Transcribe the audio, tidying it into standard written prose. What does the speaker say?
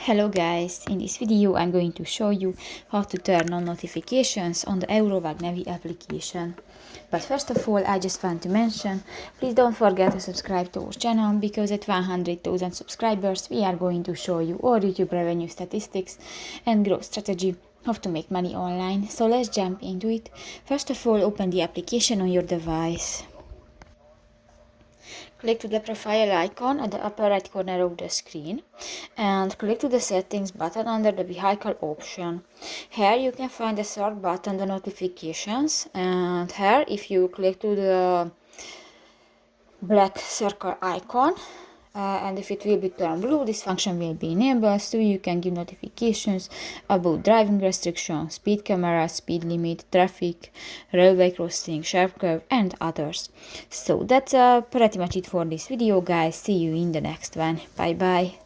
Hello guys, in this video I'm going to show you how to turn on notifications on the Eurowag Navi application. But first of all, I just want to mention, please don't forget to subscribe to our channel, because at 100,000 subscribers we are going to show you all YouTube revenue statistics and growth strategy, how to make money online. So let's jump into it. First of all, open the application on your device. Click to the profile icon at the upper right corner of the screen and click to the settings button under the vehicle option. Here you can find the third button, the notifications, and here if you click to the black circle icon and if it will be turned blue, this function will be enabled, so you can give notifications about driving restrictions, speed camera, speed limit, traffic, railway crossing, sharp curve, and others. So that's pretty much it for this video, guys. See you in the next one. Bye bye.